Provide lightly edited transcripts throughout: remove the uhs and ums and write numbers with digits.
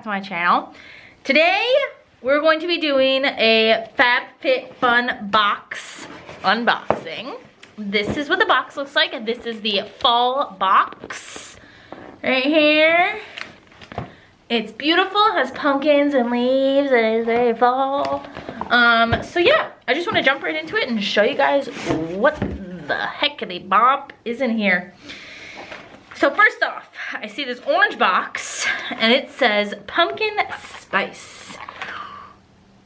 to my channel. Today, we're going to be doing a Fab Fit Fun Box unboxing. This is what the box looks like, and this is the fall box right here. It's beautiful, it has pumpkins and leaves, and it's very fall. So yeah, I just want to jump right into it and show you guys what the heckity bop is in here. So first off, I see this orange box, and it says pumpkin spice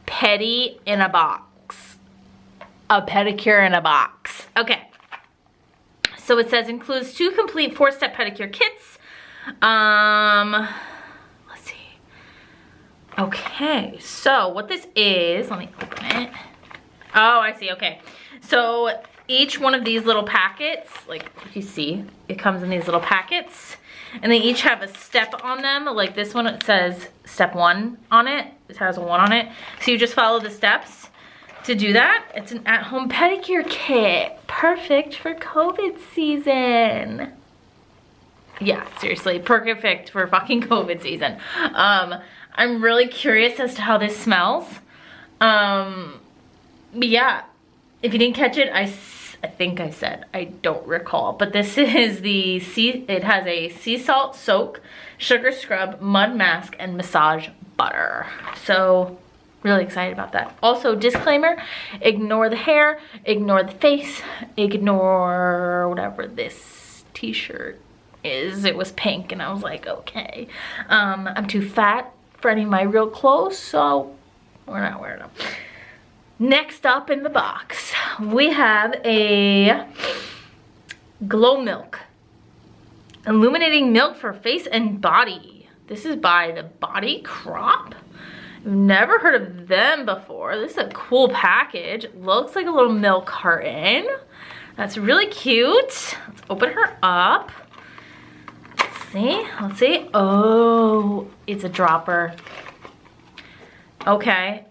pedi in a box. A pedicure in a box. Okay. So it says includes 2 complete 4-step pedicure kits. Let's see. Okay, so what this is, let me open it. Oh, I see, okay. So each one of these little packets, like if you see, it comes in these little packets, and they each have a step on them. Like this one, it says step 1 on it. It has a 1 on it. So you just follow the steps to do that. It's an at-home pedicure kit. Perfect for COVID season. Yeah, seriously, perfect for fucking COVID season. I'm really curious as to how this smells. But yeah, if you didn't catch it, I think I said, I don't recall, but this is it has a sea salt soak, sugar scrub, mud mask, and massage butter. So really excited about that. Also, disclaimer, ignore the hair, ignore the face, ignore whatever this t-shirt is. It was pink and I was like, okay. I'm too fat for any of my real clothes, so we're not wearing them. Next up in the box, we have a Glow Milk. Illuminating milk for face and body. This is by the Body Crop. I've never heard of them before. This is a cool package. It looks like a little milk carton. That's really cute. Let's open her up. Let's see. Oh, it's a dropper. Okay,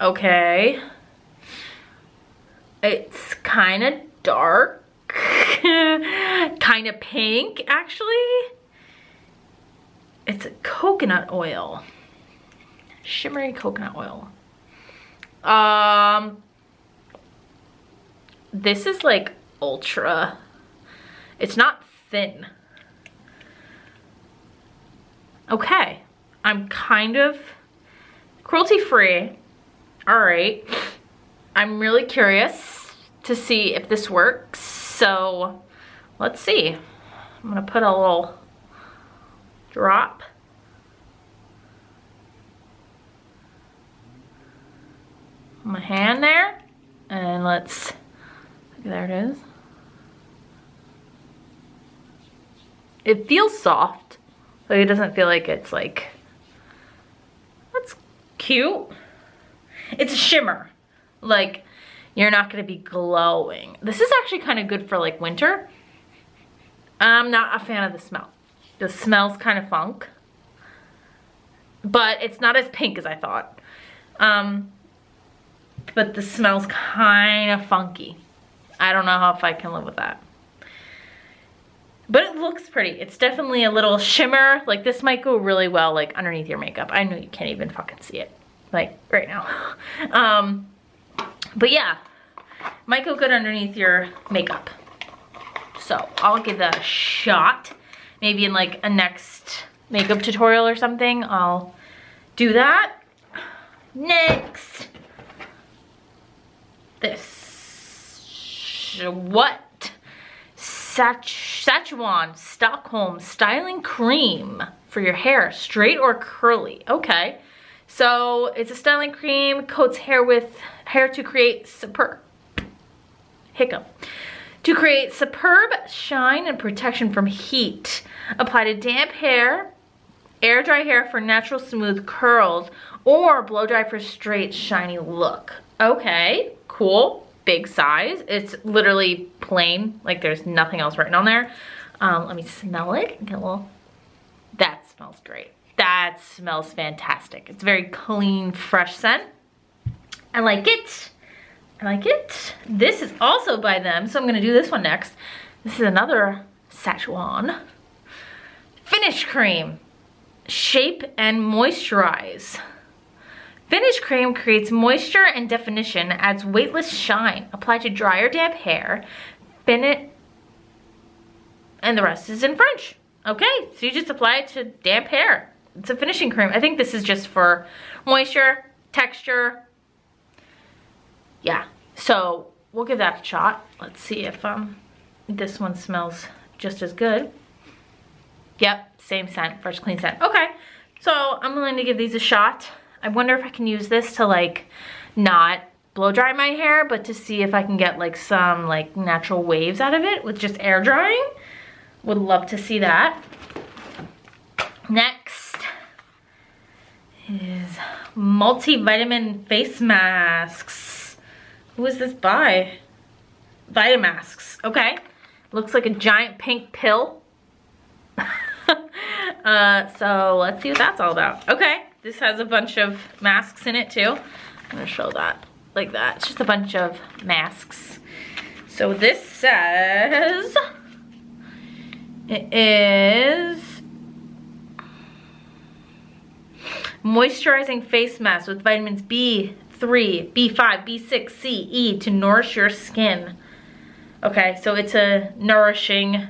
okay. It's kind of dark, kind of pink, actually. It's a coconut oil, shimmery coconut oil. This is like ultra, it's not thin. Okay. I'm kind of cruelty-free. All right. I'm really curious to see if this works. So let's see. I'm gonna put a little drop. On my hand there. And let's, there it is. It feels soft. Like it doesn't feel like it's like, that's cute. It's a shimmer. Like, you're not gonna be glowing. This is actually kind of good for like winter. I'm not a fan of the smell. The smell's kind of funk. But it's not as pink as I thought. But the smell's kind of funky. I don't know if I can live with that. But it looks pretty. It's definitely a little shimmer. Like this might go really well like underneath your makeup. I know you can't even fucking see it like right now. But yeah, might go good underneath your makeup. So I'll give that a shot. Maybe in like a next makeup tutorial or something, I'll do that. Next, this, what? Szechuan Stockholm styling cream for your hair, straight or curly. Okay, so it's a styling cream, coats hair to create superb shine and protection from heat. Apply to damp hair, air dry hair for natural smooth curls, or blow dry for straight shiny look. Okay, cool. Big size. It's literally plain, like there's nothing else written on there. Let me smell it. Get a little, that smells great. That smells fantastic. It's very clean, fresh scent. I like it. I like it. This is also by them, so I'm gonna do this one next. This is another Szechuan finish cream. shape and moisturize. Finish cream creates moisture and definition, adds weightless shine. Apply to dry or damp hair. And the rest is in French. Okay, so you just apply it to damp hair. It's a finishing cream. I think this is just for moisture, texture. Yeah, so we'll give that a shot. Let's see if this one smells just as good. Yep, same scent, fresh, clean scent. Okay, so I'm willing to give these a shot. I wonder if I can use this to like not blow dry my hair, but to see if I can get like some like natural waves out of it with just air drying. Would love to see that. Next is multivitamin face masks. Who is this by? Vitamasks. Okay. Looks like a giant pink pill. So let's see what that's all about. Okay. This has a bunch of masks in it too. I'm gonna show that like that. It's just a bunch of masks. So this says it is moisturizing face mask with vitamins B3, B5, B6, C, E to nourish your skin. Okay, so it's a nourishing,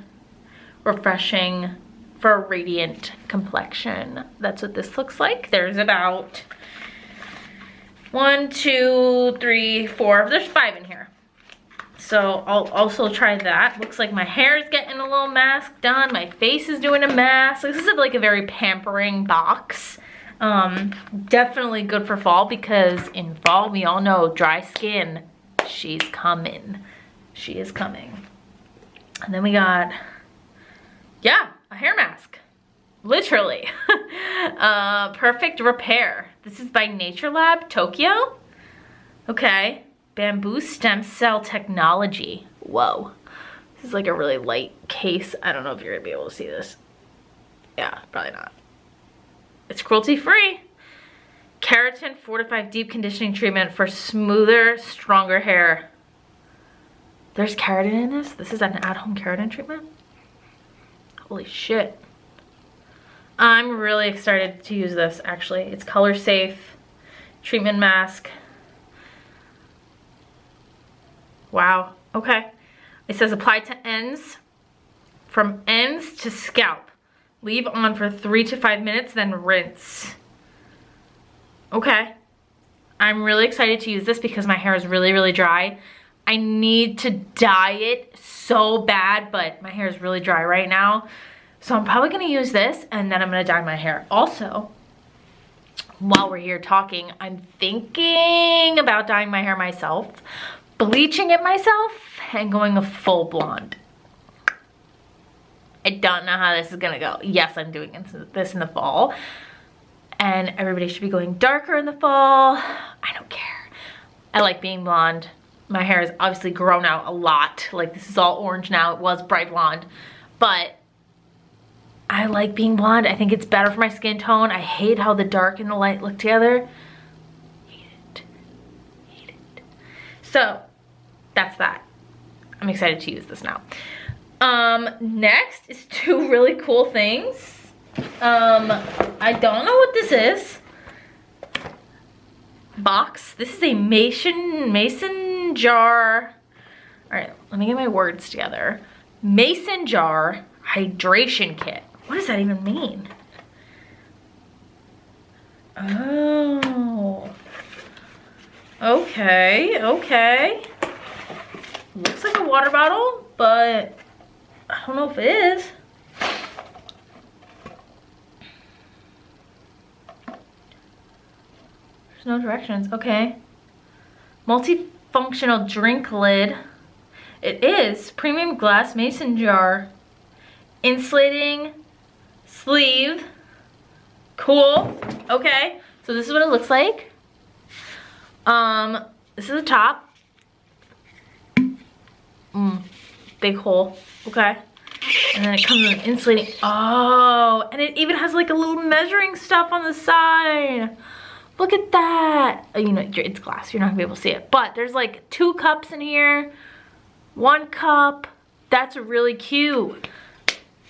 refreshing for a radiant complexion. That's what this looks like. There's about 1, 2, 3, 4. There's 5 in here. So I'll also try that. Looks like my hair is getting a little mask done. My face is doing a mask. This is like a very pampering box. Definitely good for fall because in fall we all know dry skin. She's coming. She is coming. And then we got, yeah, a hair mask. Literally. Perfect Repair. This is by Nature Lab Tokyo. Okay. Bamboo stem cell technology. Whoa. This is like a really light case. I don't know if you're gonna be able to see this. Yeah, probably not. It's cruelty free. Keratin fortified deep conditioning treatment for smoother, stronger hair. There's keratin in this? This is an at-home keratin treatment? Holy shit. I'm really excited to use this actually. It's color safe. Treatment mask. Wow, okay. It says apply to ends, from ends to scalp. Leave on for 3 to 5 minutes, then rinse. Okay. I'm really excited to use this because my hair is really, really dry. I need to dye it so bad, but my hair is really dry right now. So I'm probably gonna use this and then I'm gonna dye my hair. Also, while we're here talking, I'm thinking about dyeing my hair myself, bleaching it myself, and going a full blonde. I don't know how this is gonna go. Yes, I'm doing this in the fall. And everybody should be going darker in the fall. I don't care. I like being blonde. My hair has obviously grown out a lot. Like this is all orange now. It was bright blonde. But I like being blonde. I think it's better for my skin tone. I hate how the dark and the light look together. Hate it. Hate it. So that's that. I'm excited to use this now. Next is 2 really cool things. I don't know what this is. Box. This is a mason jar. All right, let me get my words together. Mason jar hydration kit. What does that even mean? Oh. Okay, okay. Looks like a water bottle, but I don't know if it is. There's no directions. Okay. Multifunctional drink lid. It is premium glass mason jar. Insulating sleeve. Cool. Okay. So this is what it looks like. This is the top. Big hole. Okay. And then it comes with an insulating. Oh, and it even has like a little measuring stuff on the side. Look at that. Oh, you know, it's glass. You're not gonna be able to see it. But there's like 2 cups in here. 1 cup. That's really cute.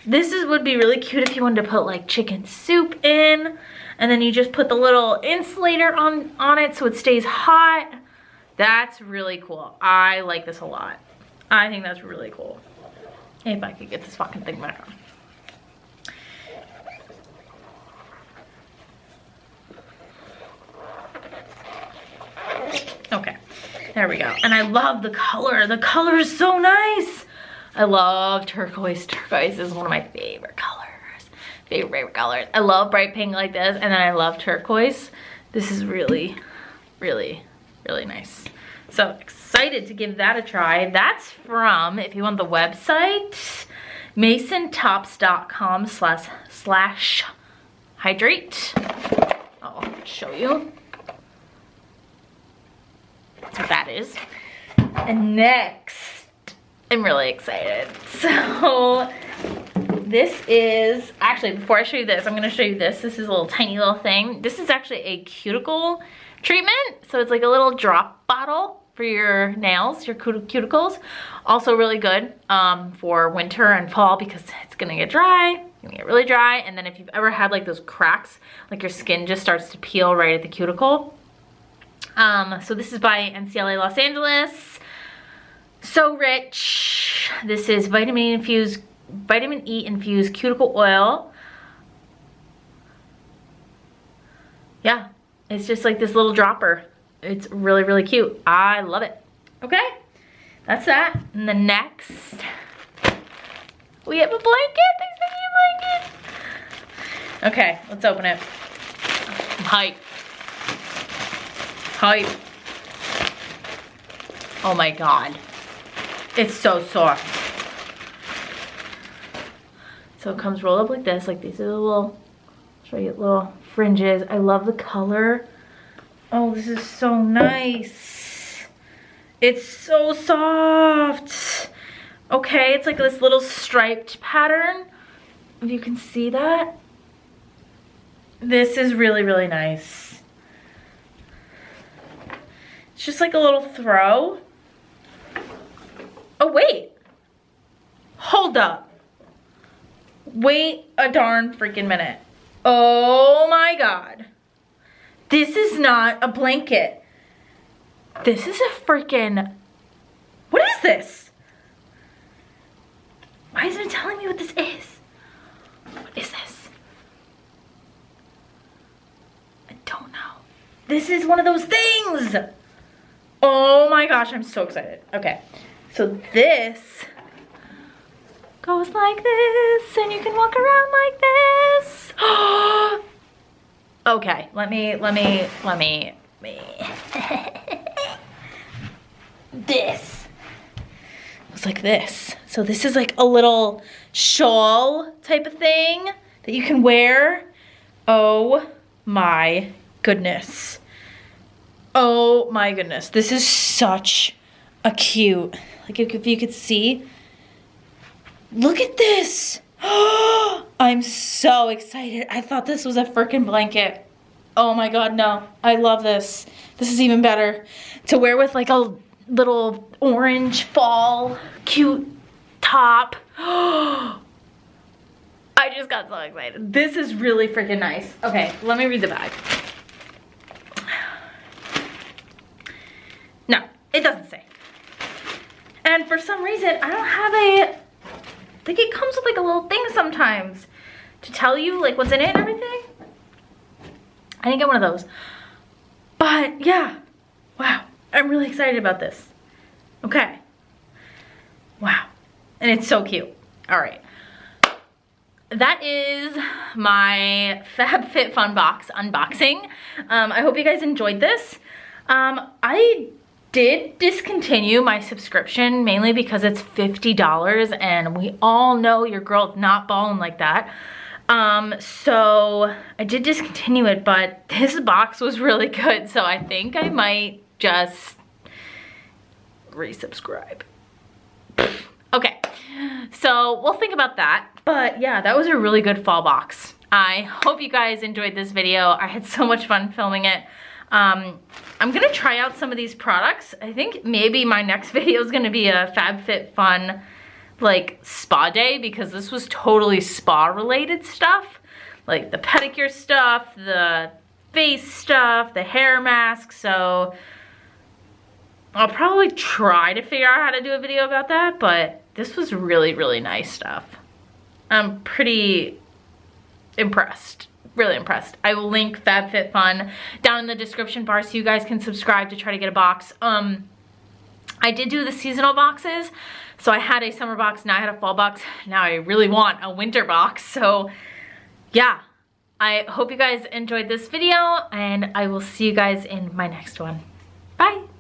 would be really cute if you wanted to put like chicken soup in, and then you just put the little insulator on it so it stays hot. That's really cool. I like this a lot. I think that's really cool. If I could get this fucking thing back on. Okay, there we go. And I love the color. The color is so nice. I love turquoise. Turquoise is one of my favorite colors. Favorite colors. I love bright pink like this, and then I love turquoise. This is really, really, really nice. So excited to give that a try. That's from, if you want the website, masontops.com/hydrate. I'll show you. That's what that is. And next, I'm really excited. So this is, actually before I show you this, I'm gonna show you this. This is a little tiny little thing. This is actually a cuticle treatment. So it's like a little drop bottle for your nails, your cuticles. Also really good for winter and fall because it's gonna get dry. It's gonna get really dry. And then if you've ever had like those cracks, like your skin just starts to peel right at the cuticle. So this is by NCLA Los Angeles. So rich. This is vitamin E infused cuticle oil. Yeah, it's just like this little dropper. It's really, really cute. I love it. Okay, that's that. And the next, we have a blanket. They sent me a blanket. Okay, let's open it. I'm hyped. Hype. Oh my God. It's so soft. So it comes rolled up like this, like these are the little, show you little fringes. I love the color. Oh, this is so nice. It's so soft. Okay, it's like this little striped pattern. If you can see that. This is really, really nice. It's just like a little throw. Oh, wait. Hold up. Wait a darn freaking minute. Oh my God. This is not a blanket. This is a freaking, what is this? Why isn't it telling me what this is? What is this? I don't know. This is one of those things. Oh my gosh, I'm so excited. Okay, so this goes like this, and you can walk around like this. Okay, let me. This looks like this. So this is like a little shawl type of thing that you can wear. Oh my goodness. Oh my goodness, this is such a cute, like if you could see, look at this. I'm so excited. I thought this was a freaking blanket. Oh my God, no, I love this. This is even better to wear with like a little orange fall cute top. I just got so excited. This is really freaking nice. Okay, let me read the bag. No, it doesn't say. And for some reason, I don't have I think it comes with like a little thing sometimes to tell you like what's in it and everything. I didn't get one of those. But yeah, wow, I'm really excited about this. Okay. Wow, and it's so cute. All right. That is my Fab Fit Fun Box unboxing. I hope you guys enjoyed this. I did discontinue my subscription mainly because it's $50 and we all know your girl's not balling like that. So I did discontinue it, but this box was really good, so I think I might just resubscribe. Okay, so we'll think about that. But yeah, that was a really good fall box. I hope you guys enjoyed this video. I had so much fun filming it. I'm gonna try out some of these products. I think maybe my next video is gonna be a Fab Fit Fun like spa day, because this was totally spa related stuff. Like the pedicure stuff, the face stuff, the hair mask. So I'll probably try to figure out how to do a video about that, but this was really, really nice stuff. I'm pretty impressed, really impressed. I will link Fab Fit Fun down in the description bar so you guys can subscribe to try to get a box. I did do the seasonal boxes. So I had a summer box, now I had a fall box. Now I really want a winter box. So yeah, I hope you guys enjoyed this video and I will see you guys in my next one. Bye.